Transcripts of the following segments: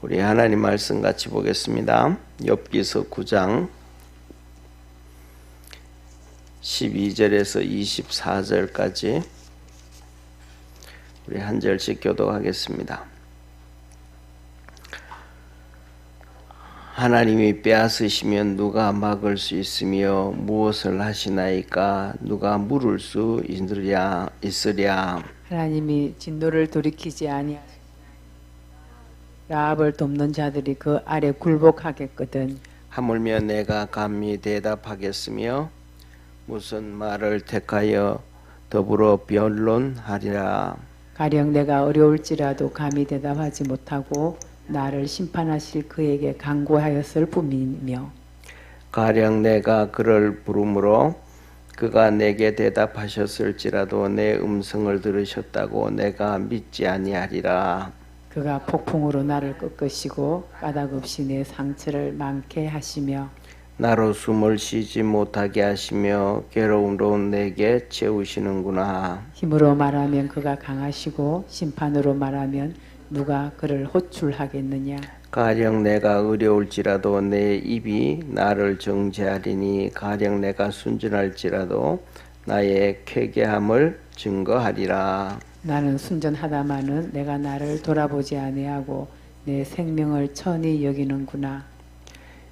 우리 하나님 말씀 같이 보겠습니다. 욥기서 9장 12절에서 24절까지 우리 한 절씩 교독하겠습니다. 하나님이 빼앗으시면 누가 막을 수 있으며 무엇을 하시나이까? 누가 물을 수 있으랴? 하나님이 진노를 돌이키지 아니하시나이까? 라합을 돕는 자들이 그 아래 굴복하겠거든. 하물며 내가 감히 대답하겠으며 무슨 말을 택하여 더불어 변론하리라. 가령 내가 어려울지라도 감히 대답하지 못하고 나를 심판하실 그에게 간구하였을 뿐이며, 가령 내가 그를 부르므로 그가 내게 대답하셨을지라도 내 음성을 들으셨다고 내가 믿지 아니하리라. 그가 폭풍으로 나를 꺾으시고 까닭없이 내 상처를 많게 하시며 나로 숨을 쉬지 못하게 하시며 괴로움으로 내게 채우시는구나. 힘으로 말하면 그가 강하시고 심판으로 말하면 누가 그를 호출하겠느냐. 가령 내가 어려울지라도 내 입이 나를 정죄하리니 가령 내가 순전할지라도 나의 쾌개함을 증거하리라. 나는 순전하다마는 내가 나를 돌아보지 아니하고 내 생명을 천히 여기는구나.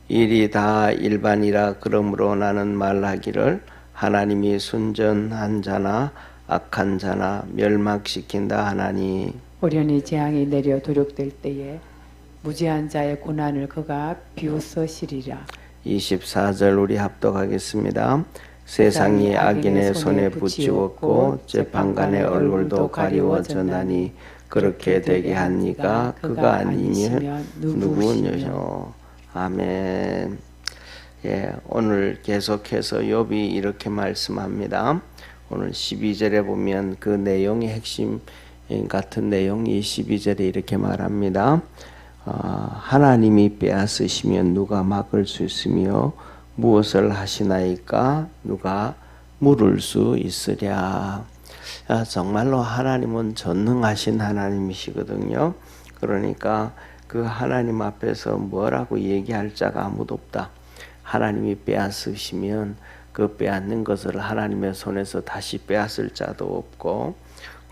일이 다 일반이라. 그러므로 나는 말하기를 하나님이 순전한 자나 악한 자나 멸망시킨다 하나니. 호련히 재앙이 내려 도력될 때에 무지한 자의 고난을 그가 비웃으시리라. 24절 우리 합독하겠습니다. 세상이 악인의 손에 붙이었고 재판관의 얼굴도 가리워졌나니 그렇게 되게 한 이가 그가 아니면 누구뇨. 아멘. 예, 오늘 계속해서 욥이 이렇게 말씀합니다. 오늘 12절에 보면 그 내용의 핵심 같은 내용이 12절에 이렇게 말합니다. 하나님이 빼앗으시면 누가 막을 수 있으며 무엇을 하시나이까? 누가 물을 수 있으랴. 정말로 하나님은 전능하신 하나님이시거든요. 그러니까 그 하나님 앞에서 뭐라고 얘기할 자가 아무도 없다. 하나님이 빼앗으시면 그 빼앗는 것을 하나님의 손에서 다시 빼앗을 자도 없고,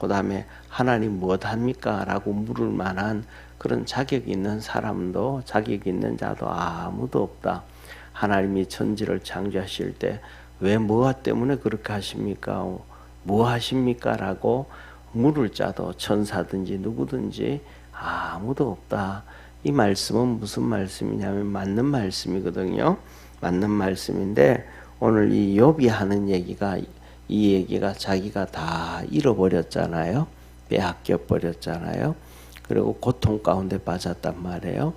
그 다음에 하나님 무엇합니까? 라고 물을 만한 그런 자격 있는 사람도, 자격 있는 자도 아무도 없다. 하나님이 천지를 창조하실 때 왜 무엇 때문에 그렇게 하십니까? 뭐 하십니까? 라고 물을 자도 천사든지 누구든지 아무도 없다. 이 말씀은 무슨 말씀이냐면 맞는 말씀이거든요. 맞는 말씀인데 오늘 이 욥이 하는 얘기가, 이 얘기가 자기가 다 잃어버렸잖아요. 빼앗겨 버렸잖아요. 그리고 고통 가운데 빠졌단 말이에요.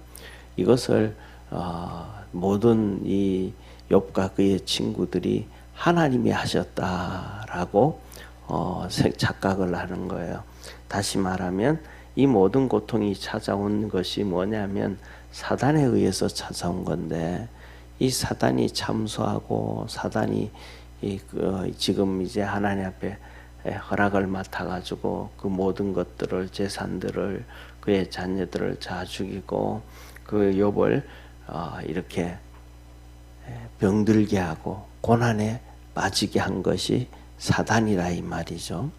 이것을 모든 이 욥과 그의 친구들이 하나님이 하셨다라고 착각을 하는 거예요. 다시 말하면 이 모든 고통이 찾아온 것이 뭐냐면 사단에 의해서 찾아온 건데, 이 사단이 참소하고 사단이 지금 이제 하나님 앞에 허락을 맡아가지고 그 모든 것들을, 재산들을, 그의 자녀들을 다 죽이고 그 욥을 이렇게 병들게 하고 고난에 빠지게 한 것이 사단이라 이 말이죠.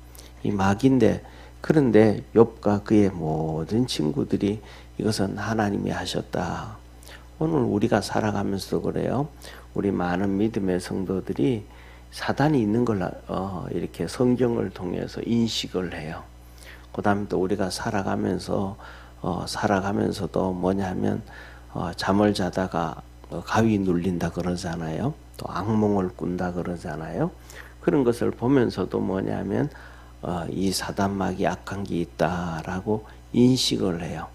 이 막인데, 그런데 욥과 그의 모든 친구들이 이것은 하나님이 하셨다. 오늘 우리가 살아가면서도 그래요. 우리 많은 믿음의 성도들이 사단이 있는 걸 이렇게 성경을 통해서 인식을 해요. 그 다음에 또 우리가 살아가면서도 뭐냐면 잠을 자다가 가위 눌린다 그러잖아요. 또 악몽을 꾼다 그러잖아요. 그런 것을 보면서도 뭐냐면 이 사단막이 악한 게 있다라고 인식을 해요.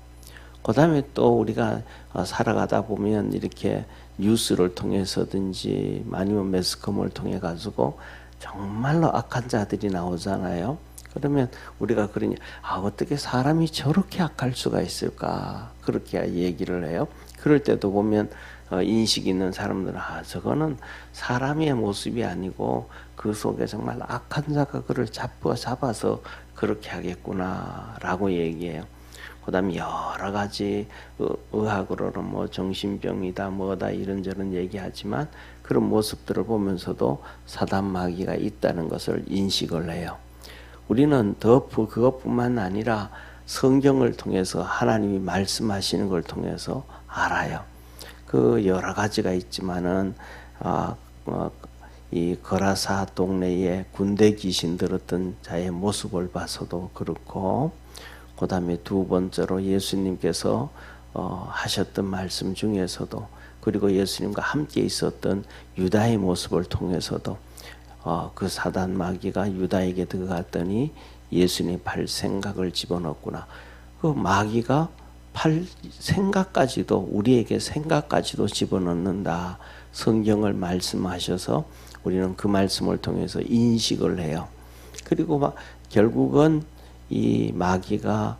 그 다음에 또 우리가 살아가다 보면 이렇게 뉴스를 통해서든지 아니면 매스컴을 통해 가지고 정말로 악한 자들이 나오잖아요. 그러면 우리가 그러니 어떻게 사람이 저렇게 악할 수가 있을까? 그렇게 얘기를 해요. 그럴 때도 보면 인식 있는 사람들은 저거는 사람의 모습이 아니고 그 속에 정말 악한 자가 그를 잡아서 그렇게 하겠구나라고 얘기해요. 그다음에 여러 가지 의학으로는 뭐 정신병이다 뭐다 이런저런 얘기하지만 그런 모습들을 보면서도 사단 마귀가 있다는 것을 인식을 해요. 우리는 더 그것뿐만 아니라 성경을 통해서 하나님이 말씀하시는 걸 통해서 알아요. 그 여러 가지가 있지만은 이 거라사 동네에 군대 귀신 들었던 자의 모습을 봐서도 그렇고, 그 다음에 두 번째로 예수님께서 하셨던 말씀 중에서도, 그리고 예수님과 함께 있었던 유다의 모습을 통해서도 그 사단 마귀가 유다에게 들어갔더니 예수님 팔 생각을 집어넣었구나. 그 마귀가 팔 생각까지도, 우리에게 생각까지도 집어넣는다. 성경을 말씀하셔서 우리는 그 말씀을 통해서 인식을 해요. 그리고 결국은 이 마귀가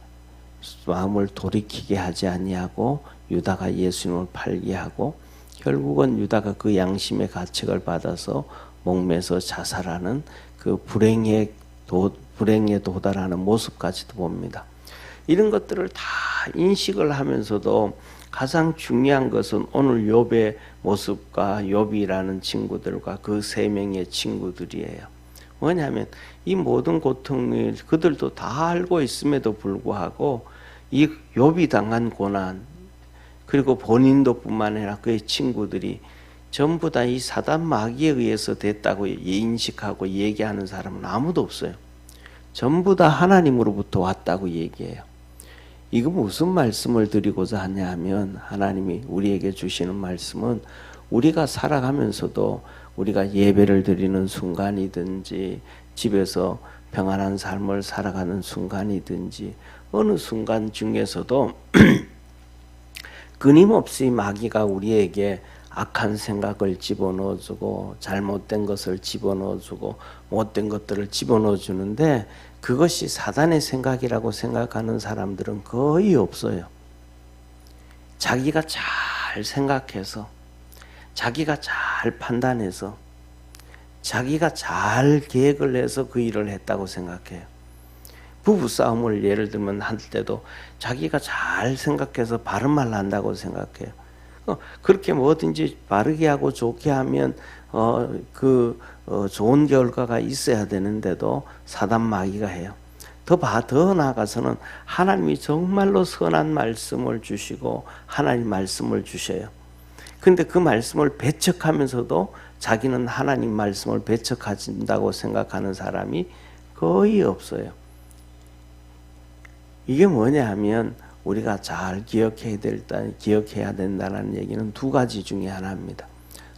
마음을 돌이키게 하지 아니하고 유다가 예수님을 팔게 하고, 결국은 유다가 그 양심의 가책을 받아서 목매서 자살하는 그 불행에 도달하는 모습까지도 봅니다. 이런 것들을 다 인식을 하면서도 가장 중요한 것은 오늘 욥의 모습과 욥이라는 친구들과 그 세 명의 친구들이에요. 뭐냐면 이 모든 고통을 그들도 다 알고 있음에도 불구하고 이 욥이 당한 고난, 그리고 본인도 뿐만 아니라 그의 친구들이 전부 다 이 사단 마귀에 의해서 됐다고 인식하고 얘기하는 사람은 아무도 없어요. 전부 다 하나님으로부터 왔다고 얘기해요. 이거 무슨 말씀을 드리고자 하냐 하면, 하나님이 우리에게 주시는 말씀은 우리가 살아가면서도 우리가 예배를 드리는 순간이든지 집에서 평안한 삶을 살아가는 순간이든지 어느 순간 중에서도 끊임없이 마귀가 우리에게 악한 생각을 집어넣어주고 잘못된 것을 집어넣어주고 못된 것들을 집어넣어주는데, 그것이 사단의 생각이라고 생각하는 사람들은 거의 없어요. 자기가 잘 생각해서, 자기가 잘 판단해서, 자기가 잘 계획을 해서 그 일을 했다고 생각해요. 부부싸움을 예를 들면 할 때도 자기가 잘 생각해서 바른 말 한다고 생각해요. 그렇게 뭐든지 바르게 하고 좋게 하면 좋은 결과가 있어야 되는데도 사단 마귀가 해요. 더 나아가서는 하나님이 정말로 선한 말씀을 주시고 하나님 말씀을 주셔요. 근데 그 말씀을 배척하면서도 자기는 하나님 말씀을 배척한다고 생각하는 사람이 거의 없어요. 이게 뭐냐 하면 우리가 잘 기억해야 된다는 얘기는 두 가지 중에 하나입니다.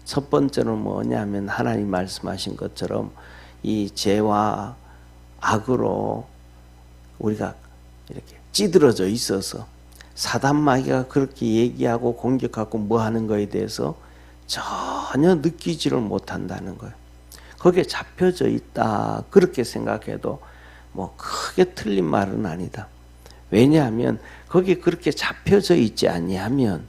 첫 번째는 뭐냐 하면 하나님 말씀하신 것처럼 이 죄와 악으로 우리가 이렇게 찌들어져 있어서 사단 마귀가 그렇게 얘기하고 공격하고 뭐 하는 거에 대해서 전혀 느끼지를 못한다는 거예요. 거기에 잡혀져 있다 그렇게 생각해도 뭐 크게 틀린 말은 아니다. 왜냐하면 거기에 그렇게 잡혀져 있지 아니하면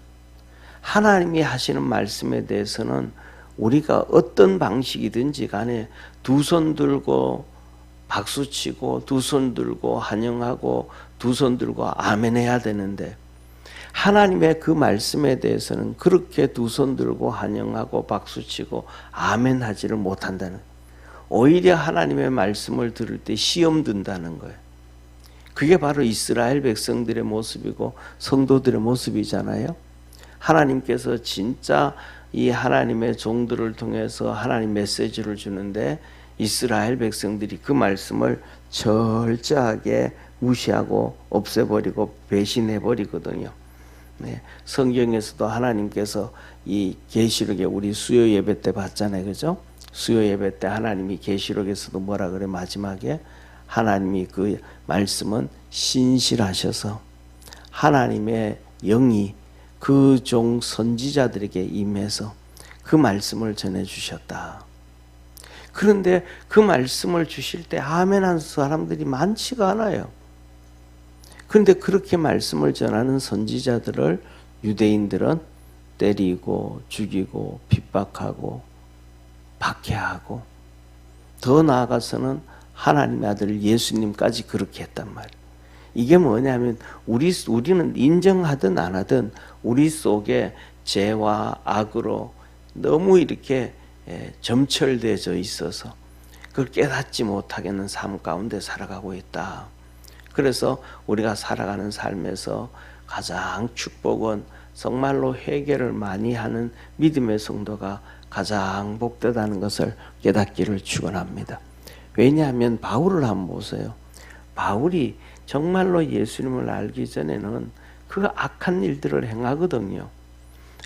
하나님이 하시는 말씀에 대해서는 우리가 어떤 방식이든지 간에 두 손 들고 박수치고 두 손 들고 환영하고 두 손 들고 아멘 해야 되는데, 하나님의 그 말씀에 대해서는 그렇게 두 손 들고 환영하고 박수치고 아멘 하지를 못한다는, 오히려 하나님의 말씀을 들을 때 시험 든다는 거예요. 그게 바로 이스라엘 백성들의 모습이고 성도들의 모습이잖아요. 하나님께서 진짜 이 하나님의 종들을 통해서 하나님 메시지를 주는데 이스라엘 백성들이 그 말씀을 철저하게 무시하고 없애버리고 배신해버리거든요. 네, 성경에서도 하나님께서 이 계시록에 우리 수요 예배 때 봤잖아요, 그죠? 수요 예배 때 하나님이 계시록에서도 뭐라 그래? 마지막에 하나님이 그 말씀은 신실하셔서 하나님의 영이 그 종 선지자들에게 임해서 그 말씀을 전해주셨다. 그런데 그 말씀을 주실 때 아멘한 사람들이 많지가 않아요. 그런데 그렇게 말씀을 전하는 선지자들을 유대인들은 때리고 죽이고 핍박하고 박해하고, 더 나아가서는 하나님의 아들 예수님까지 그렇게 했단 말이에요. 이게 뭐냐면 우리는 인정하든 안 하든 우리 속에 죄와 악으로 너무 이렇게 점철되어 있어서 그걸 깨닫지 못하겠는 삶 가운데 살아가고 있다. 그래서 우리가 살아가는 삶에서 가장 축복은 정말로 회개를 많이 하는 믿음의 성도가 가장 복되다는 것을 깨닫기를 축원합니다. 왜냐하면 바울을 한번 보세요. 바울이 정말로 예수님을 알기 전에는 그가 악한 일들을 행하거든요.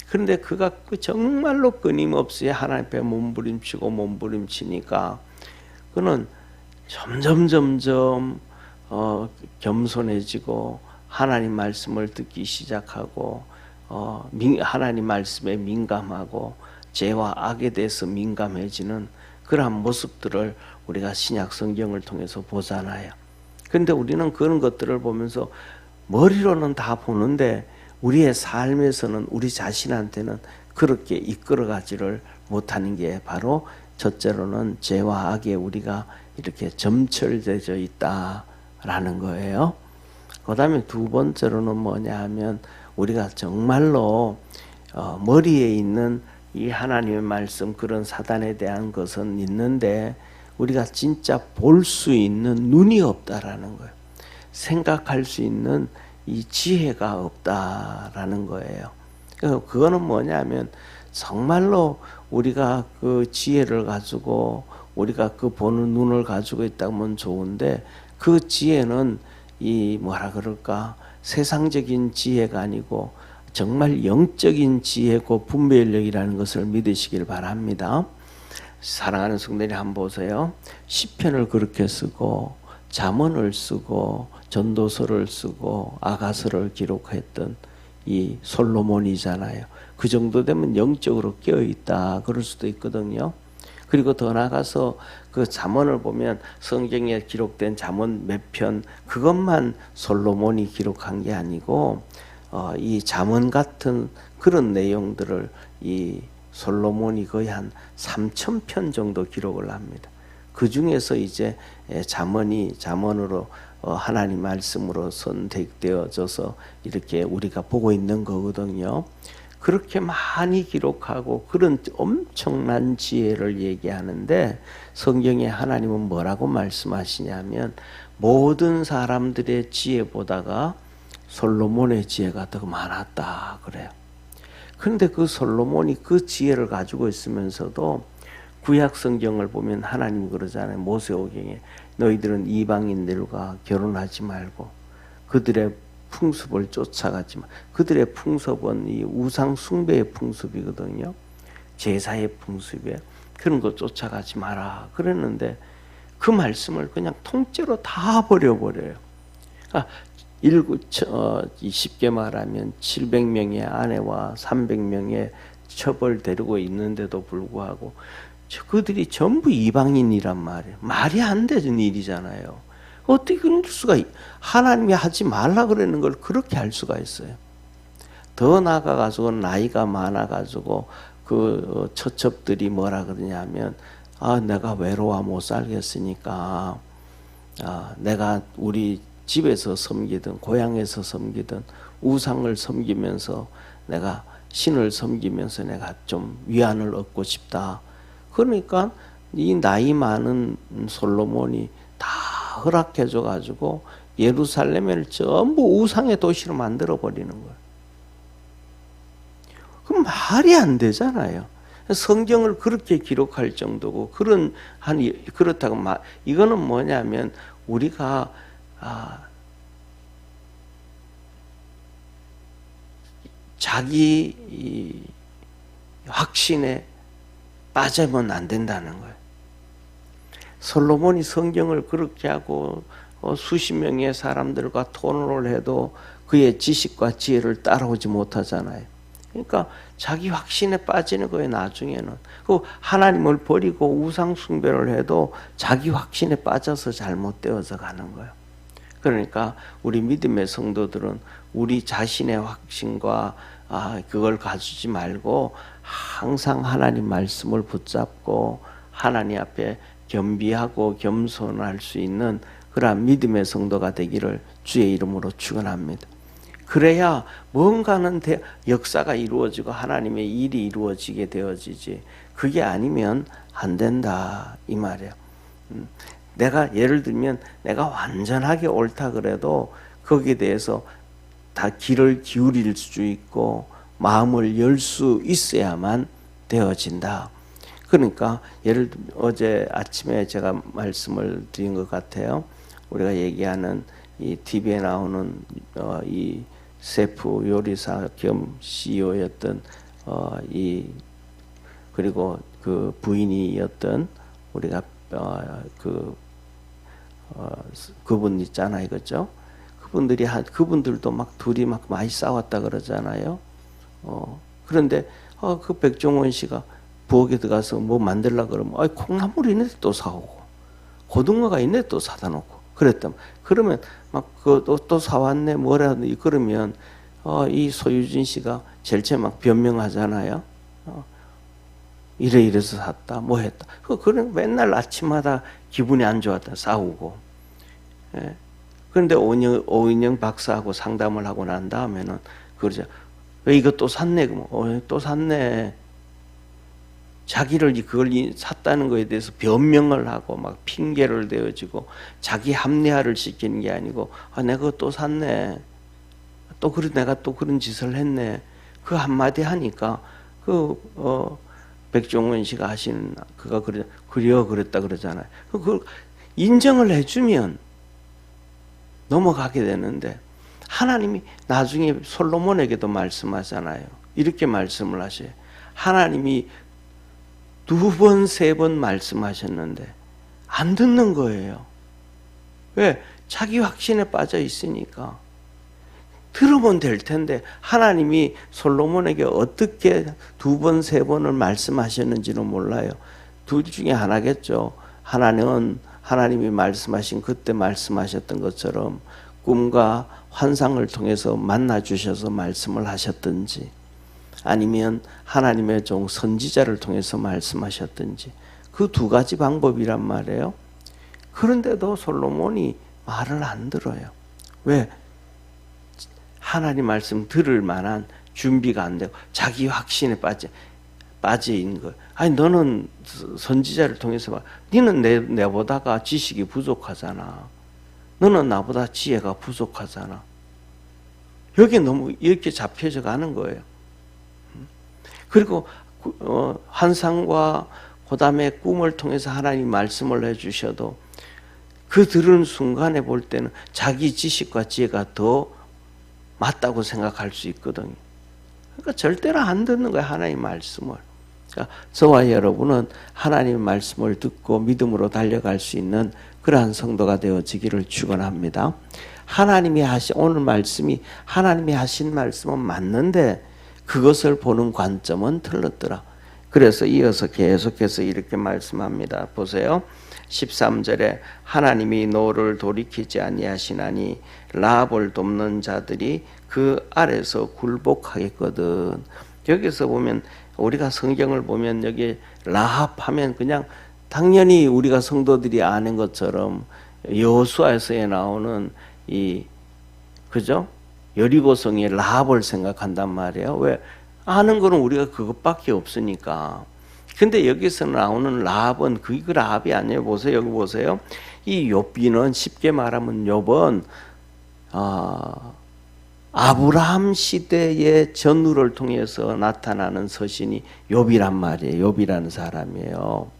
그런데 그가 정말로 끊임없이 하나님 앞에 몸부림치니까 그는 점점 겸손해지고 하나님 말씀을 듣기 시작하고 하나님 말씀에 민감하고 죄와 악에 대해서 민감해지는 그러한 모습들을 우리가 신약 성경을 통해서 보잖아요. 그런데 우리는 그런 것들을 보면서 머리로는 다 보는데 우리의 삶에서는 우리 자신한테는 그렇게 이끌어가지를 못하는 게 바로 첫째로는 죄와 악에 우리가 이렇게 점철되어 있다라는 거예요. 그 다음에 두 번째로는 뭐냐 하면 우리가 정말로 머리에 있는 이 하나님의 말씀 그런 사단에 대한 것은 있는데 우리가 진짜 볼 수 있는 눈이 없다라는 거예요. 생각할 수 있는 이 지혜가 없다라는 거예요. 그거는 뭐냐면 정말로 우리가 그 지혜를 가지고 우리가 그 보는 눈을 가지고 있다면 좋은데 그 지혜는 이 뭐라 그럴까 세상적인 지혜가 아니고 정말 영적인 지혜고 분별력이라는 것을 믿으시길 바랍니다. 사랑하는 성도님 한번 보세요. 시편을 그렇게 쓰고 잠언을 쓰고 전도서를 쓰고 아가서를 기록했던 이 솔로몬이잖아요. 그 정도 되면 영적으로 깨어있다 그럴 수도 있거든요. 그리고 더 나아가서 그 잠언을 보면 성경에 기록된 잠언 몇 편 그것만 솔로몬이 기록한 게 아니고 이 잠언 같은 그런 내용들을 이 솔로몬이 거의 한 3,000편 정도 기록을 합니다. 그 중에서 이제 잠언으로 하나님 말씀으로 선택되어져서 이렇게 우리가 보고 있는 거거든요. 그렇게 많이 기록하고 그런 엄청난 지혜를 얘기하는데 성경에 하나님은 뭐라고 말씀하시냐면 모든 사람들의 지혜보다가 솔로몬의 지혜가 더 많았다 그래요. 그런데 그 솔로몬이 그 지혜를 가지고 있으면서도 구약 성경을 보면 하나님이 그러잖아요. 모세오경에 너희들은 이방인들과 결혼하지 말고 그들의 풍습을 쫓아가지 마. 그들의 풍습은 이 우상 숭배의 풍습이거든요. 제사의 풍습에 그런 거 쫓아가지 마라 그랬는데 그 말씀을 그냥 통째로 다 버려버려요. 쉽게 말하면 700명의 아내와 300명의 첩을 데리고 있는데도 불구하고 그들이 전부 이방인이란 말이에요. 말이 안 되는 일이잖아요. 어떻게 그럴 수가 하나님이 하지 말라 그러는 걸 그렇게 할 수가 있어요. 더 나아가가지고 나이가 많아가지고 그 처첩들이 뭐라 그러냐면 내가 외로워 못 살겠으니까 내가 우리 집에서 섬기든 고향에서 섬기든 우상을 섬기면서 내가 신을 섬기면서 내가 좀 위안을 얻고 싶다. 그러니까 이 나이 많은 솔로몬이 다 허락해줘 가지고 예루살렘을 전부 우상의 도시로 만들어 버리는 거예요. 그럼 말이 안 되잖아요. 성경을 그렇게 기록할 정도고 그렇다고 이거는 뭐냐면 우리가 자기 확신에 빠지면 안 된다는 거예요. 솔로몬이 성경을 그렇게 하고 수십 명의 사람들과 토론을 해도 그의 지식과 지혜를 따라오지 못하잖아요. 그러니까 자기 확신에 빠지는 거예요. 나중에는 그 하나님을 버리고 우상 숭배를 해도 자기 확신에 빠져서 잘못되어서 가는 거예요. 그러니까 우리 믿음의 성도들은 우리 자신의 확신과 그걸 가지지 말고 항상 하나님 말씀을 붙잡고 하나님 앞에 겸비하고 겸손할 수 있는 그러한 믿음의 성도가 되기를 주의 이름으로 축원합니다. 그래야 뭔가는 역사가 이루어지고 하나님의 일이 이루어지게 되어지지, 그게 아니면 안 된다 이 말이에요. 내가 예를 들면 내가 완전하게 옳다 그래도 거기에 대해서 다 귀를 기울일 수 있고 마음을 열 수 있어야만 되어진다. 그러니까 예를 들면 어제 아침에 제가 말씀을 드린 것 같아요. 우리가 얘기하는 이 TV에 나오는 이 셰프 요리사 겸 CEO였던 그리고 그 부인이었던 우리가 그분 있잖아요, 그죠? 그분들도 막 둘이 막 많이 싸웠다 그러잖아요. 그런데 그 백종원 씨가 부엌에 들어가서 뭐 만들려 그러면 콩나물이 있는데 또 사오고 고등어가 있는데 또 사다 놓고 그랬다. 그러면 막 또 사왔네 뭐라 그러면 이 소유진 씨가 제일 처음 막 변명하잖아요. 이래서 샀다 뭐 했다. 그런 맨날 아침마다 기분이 안 좋았다 싸우고. 예. 그런데 오인영 박사하고 상담을 하고 난 다음에는 그러죠. 왜 이거 또 샀네? 그러면 또 샀네. 자기를 그걸 샀다는 거에 대해서 변명을 하고 막 핑계를 대어지고 자기 합리화를 시키는 게 아니고 내가 그거 또 샀네. 내가 또 그런 짓을 했네. 그 한마디 하니까 백종원 씨가 하신 그가 그랬다 그러잖아요. 그걸 인정을 해주면 넘어가게 되는데 하나님이 나중에 솔로몬에게도 말씀하잖아요. 이렇게 말씀을 하셔요. 하나님이 2번, 3번 말씀하셨는데 안 듣는 거예요. 왜? 자기 확신에 빠져 있으니까. 들으면 될 텐데 하나님이 솔로몬에게 어떻게 2번, 3번을 말씀하셨는지는 몰라요. 둘 중에 하나겠죠. 하나는 하나님이 말씀하신 그때 말씀하셨던 것처럼 꿈과 환상을 통해서 만나 주셔서 말씀을 하셨든지 아니면 하나님의 종 선지자를 통해서 말씀하셨든지 그 2가지 방법이란 말이에요. 그런데도 솔로몬이 말을 안 들어요. 왜? 하나님 말씀 들을 만한 준비가 안 되고 자기 확신에 빠져 있는 거예요. 너는 선지자를 통해서 봐. 너는 내보다가 지식이 부족하잖아. 너는 나보다 지혜가 부족하잖아. 여기 너무 이렇게 잡혀져 가는 거예요. 그리고 환상과 그 다음에 꿈을 통해서 하나님 말씀을 해주셔도 그 들은 순간에 볼 때는 자기 지식과 지혜가 더 맞다고 생각할 수 있거든요. 그러니까 절대로 안 듣는 거예요, 하나님 말씀을. 그러니까 저와 여러분은 하나님의 말씀을 듣고 믿음으로 달려갈 수 있는 그러한 성도가 되어지기를 축원합니다. 오늘 말씀이 하나님이 하신 말씀은 맞는데 그것을 보는 관점은 틀렸더라. 그래서 이어서 계속해서 이렇게 말씀합니다. 보세요. 13절에 하나님이 노를 돌이키지 아니하시나니 라합을 돕는 자들이 그 아래서 굴복하겠거든. 여기서 보면 우리가 성경을 보면 여기 라합하면 그냥 당연히 우리가 성도들이 아는 것처럼 여호수아서에 나오는 그죠? 여리고성의 라합을 생각한단 말이에요. 왜? 아는 거는 우리가 그것밖에 없으니까. 근데 여기서 나오는 라합은 그 라합이 아니에요. 보세요. 여기 보세요. 이 욥기는 쉽게 말하면 욥은 아브라함 시대의 전후를 통해서 나타나는 서신이 욥이란 말이에요. 욥이라는 사람이에요.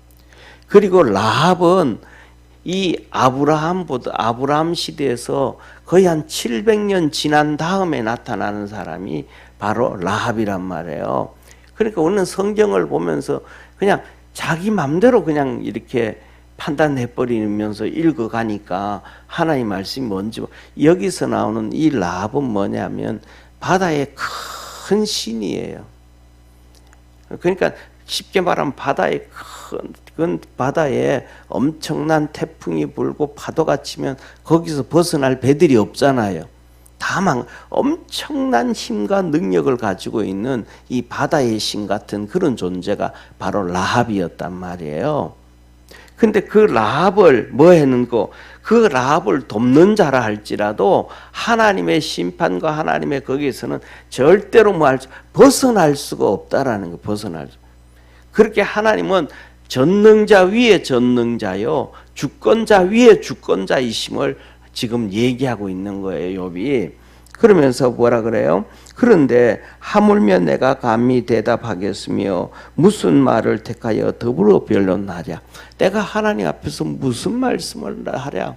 그리고 라합은 이 아브라함 시대에서 거의 한 700년 지난 다음에 나타나는 사람이 바로 라합이란 말이에요. 그러니까 우리는 성경을 보면서 그냥 자기 맘대로 그냥 이렇게 판단해버리면서 읽어가니까 하나님 말씀이 뭔지. 여기서 나오는 이 라합은 뭐냐면 바다의 큰 신이에요. 그러니까 쉽게 말하면 그 바다에 엄청난 태풍이 불고 파도가 치면 거기서 벗어날 배들이 없잖아요. 다만 엄청난 힘과 능력을 가지고 있는 이 바다의 신 같은 그런 존재가 바로 라합이었단 말이에요. 근데 그 라합을 뭐 했는고 그 라합을 돕는 자라 할지라도 하나님의 심판과 하나님의 거기에서는 절대로 벗어날 수가 없다라는 거. 벗어날 수. 그렇게 하나님은 전능자 위에 전능자요 주권자 위에 주권자이심을 지금 얘기하고 있는 거예요. 욥이. 그러면서 뭐라 그래요? 그런데 하물며 내가 감히 대답하겠으며 무슨 말을 택하여 더불어 변론하랴. 내가 하나님 앞에서 무슨 말씀을 하랴.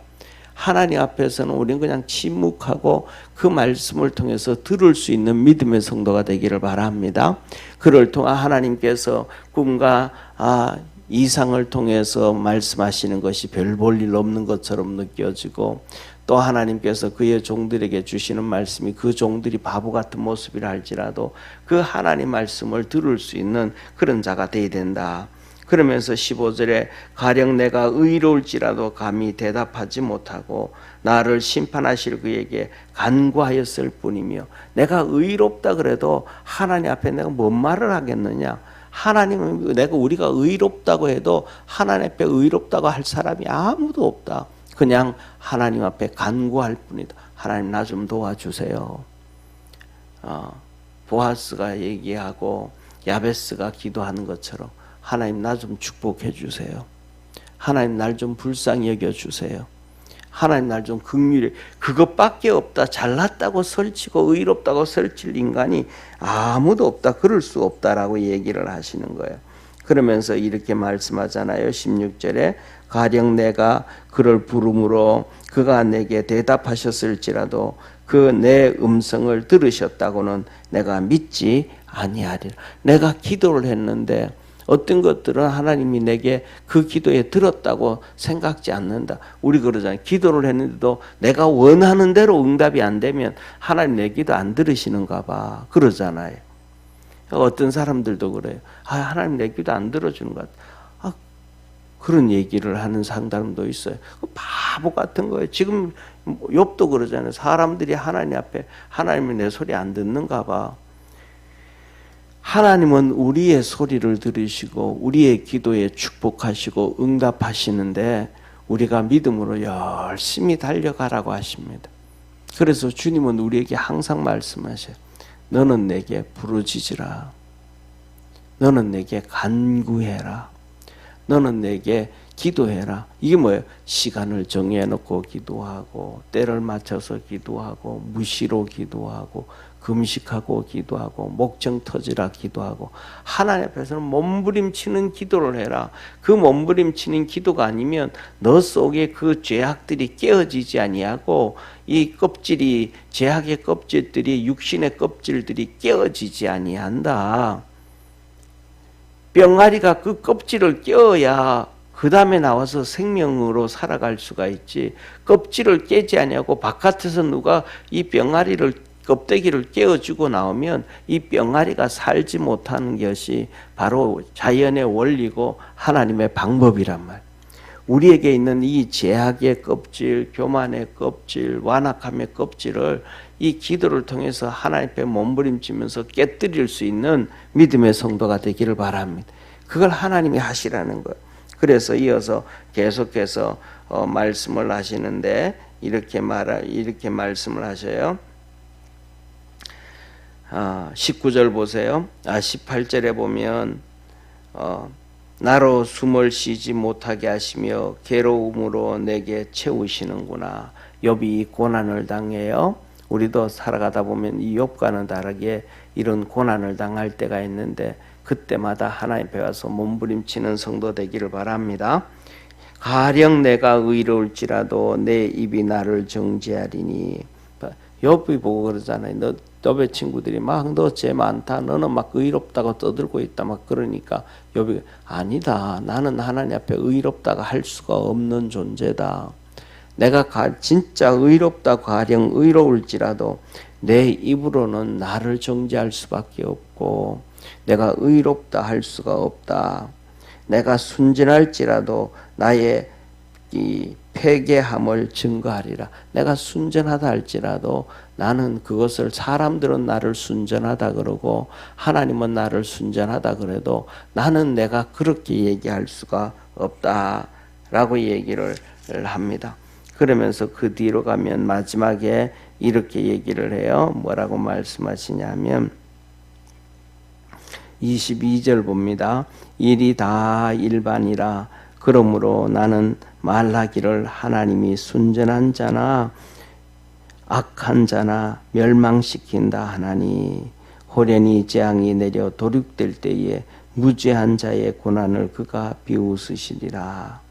하나님 앞에서는 우리는 그냥 침묵하고 그 말씀을 통해서 들을 수 있는 믿음의 성도가 되기를 바랍니다. 그를 통해 하나님께서 꿈과 이상을 통해서 말씀하시는 것이 별 볼 일 없는 것처럼 느껴지고, 또 하나님께서 그의 종들에게 주시는 말씀이 그 종들이 바보 같은 모습이라 할지라도 그 하나님 말씀을 들을 수 있는 그런 자가 되어야 된다. 그러면서 15절에 가령 내가 의로울지라도 감히 대답하지 못하고 나를 심판하실 그에게 간구하였을 뿐이며, 내가 의롭다 그래도 하나님 앞에 내가 뭔 말을 하겠느냐. 하나님은 우리가 의롭다고 해도 하나님 앞에 의롭다고 할 사람이 아무도 없다. 그냥 하나님 앞에 간구할 뿐이다. 하나님 나 좀 도와주세요. 보아스가 얘기하고 야베스가 기도하는 것처럼 하나님 나 좀 축복해 주세요. 하나님 날 좀 불쌍히 여겨 주세요. 하나님 날 좀 긍휼히. 그것밖에 없다. 잘났다고 설치고 의롭다고 설칠 인간이 아무도 없다. 그럴 수 없다라고 얘기를 하시는 거예요. 그러면서 이렇게 말씀하잖아요. 16절에 가령 내가 그를 부름으로 그가 내게 대답하셨을지라도 그 내 음성을 들으셨다고는 내가 믿지 아니하리라. 내가 기도를 했는데 어떤 것들은 하나님이 내게 그 기도에 들었다고 생각지 않는다. 우리 그러잖아요. 기도를 했는데도 내가 원하는 대로 응답이 안 되면 하나님 내 기도 안 들으시는가 봐. 그러잖아요. 어떤 사람들도 그래요. 하나님 내 기도 안 들어주는 것 같아. 그런 얘기를 하는 사람도 있어요. 바보 같은 거예요. 지금 욥도 그러잖아요. 사람들이 하나님 앞에 하나님이 내 소리 안 듣는가 봐. 하나님은 우리의 소리를 들으시고 우리의 기도에 축복하시고 응답하시는데 우리가 믿음으로 열심히 달려가라고 하십니다. 그래서 주님은 우리에게 항상 말씀하셔요. 너는 내게 부르짖으라. 너는 내게 간구해라. 너는 내게 기도해라. 이게 뭐예요? 시간을 정해놓고 기도하고 때를 맞춰서 기도하고 무시로 기도하고 금식하고 기도하고 목청 터지라 기도하고 하나님 앞에서는 몸부림치는 기도를 해라. 그 몸부림치는 기도가 아니면 너 속에 그 죄악들이 깨어지지 아니하고 이 껍질이 죄악의 껍질들이 육신의 껍질들이 깨어지지 아니한다. 병아리가 그 껍질을 깨어야 그 다음에 나와서 생명으로 살아갈 수가 있지. 껍질을 깨지 아니하고 바깥에서 누가 이 병아리를 껍데기를 깨어주고 나오면 이 병아리가 살지 못하는 것이 바로 자연의 원리고 하나님의 방법이란 말. 우리에게 있는 이 죄악의 껍질, 교만의 껍질, 완악함의 껍질을 이 기도를 통해서 하나님 앞에 몸부림치면서 깨뜨릴 수 있는 믿음의 성도가 되기를 바랍니다. 그걸 하나님이 하시라는 거예요. 그래서 이어서 계속해서 말씀을 하시는데 이렇게 말씀을 하셔요. 19절 보세요. 18절에 보면 나로 숨을 쉬지 못하게 하시며 괴로움으로 내게 채우시는구나. 욥이 고난을 당해요. 우리도 살아가다 보면 이 욥과는 다르게 이런 고난을 당할 때가 있는데 그때마다 하나님 앞에 와서 몸부림치는 성도 되기를 바랍니다. 가령 내가 의로울지라도 내 입이 나를 정죄하리니. 욥이 보고 그러잖아요. 욥의 친구들이 막 너 죄 많다. 너는 막 의롭다고 떠들고 있다. 막 그러니까 욥이 아니다. 나는 하나님 앞에 의롭다고 할 수가 없는 존재다. 내가 진짜 의롭다 가령 의로울지라도 내 입으로는 나를 정죄할 수밖에 없고 내가 의롭다 할 수가 없다. 내가 순전할지라도 나의 이 패괴함을 증거하리라. 내가 순전하다 할지라도 나는 그것을 사람들은 나를 순전하다 그러고 하나님은 나를 순전하다 그래도 나는 내가 그렇게 얘기할 수가 없다. 라고 얘기를 합니다. 그러면서 그 뒤로 가면 마지막에 이렇게 얘기를 해요. 뭐라고 말씀하시냐면 22절 봅니다. 일이 다 일반이라 그러므로 나는 말하기를 하나님이 순전한 자나 악한 자나 멸망시킨다 하나니 호련히 재앙이 내려 도륙될 때에 무죄한 자의 고난을 그가 비웃으시리라.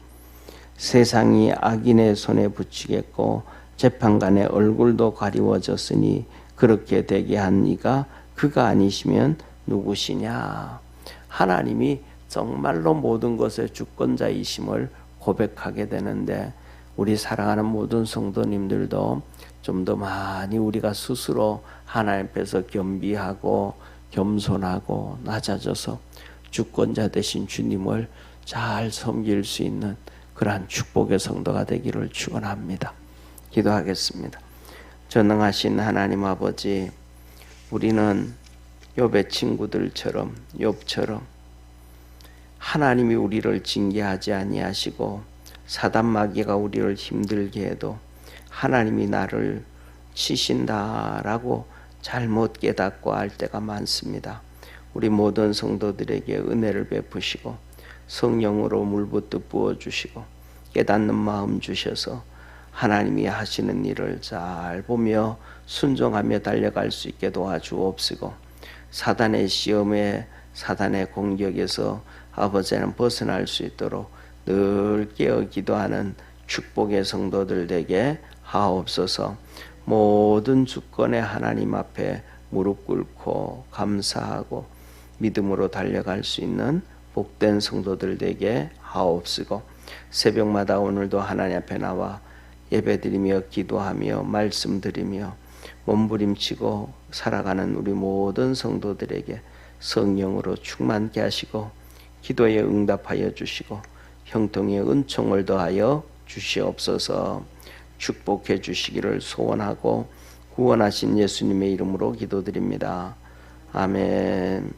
세상이 악인의 손에 붙이겠고 재판관의 얼굴도 가리워졌으니 그렇게 되게 한 이가 그가 아니시면 누구시냐. 하나님이 정말로 모든 것의 주권자이심을 고백하게 되는데 우리 사랑하는 모든 성도님들도 좀 더 많이 우리가 스스로 하나님 앞에서 겸비하고 겸손하고 낮아져서 주권자 되신 주님을 잘 섬길 수 있는 그러한 축복의 성도가 되기를 축원합니다. 기도하겠습니다. 전능하신 하나님 아버지, 우리는 욥의 친구들처럼 욥처럼 하나님이 우리를 징계하지 아니하시고 사단 마귀가 우리를 힘들게 해도 하나님이 나를 치신다라고 잘못 깨닫고 알 때가 많습니다. 우리 모든 성도들에게 은혜를 베푸시고 성령으로 물붓듯 부어주시고 깨닫는 마음 주셔서 하나님이 하시는 일을 잘 보며 순종하며 달려갈 수 있게 도와주옵시고 사단의 시험에 사단의 공격에서 아버지는 벗어날 수 있도록 늘 깨어 기도하는 축복의 성도들 되게 하옵소서. 모든 주권의 하나님 앞에 무릎 꿇고 감사하고 믿음으로 달려갈 수 있는 복된 성도들 되게 하옵시고 새벽마다 오늘도 하나님 앞에 나와 예배드리며 기도하며 말씀드리며 몸부림치고 살아가는 우리 모든 성도들에게 성령으로 충만케 하시고 기도에 응답하여 주시고 형통의 은총을 더하여 주시옵소서. 축복해 주시기를 소원하고 구원하신 예수님의 이름으로 기도드립니다. 아멘.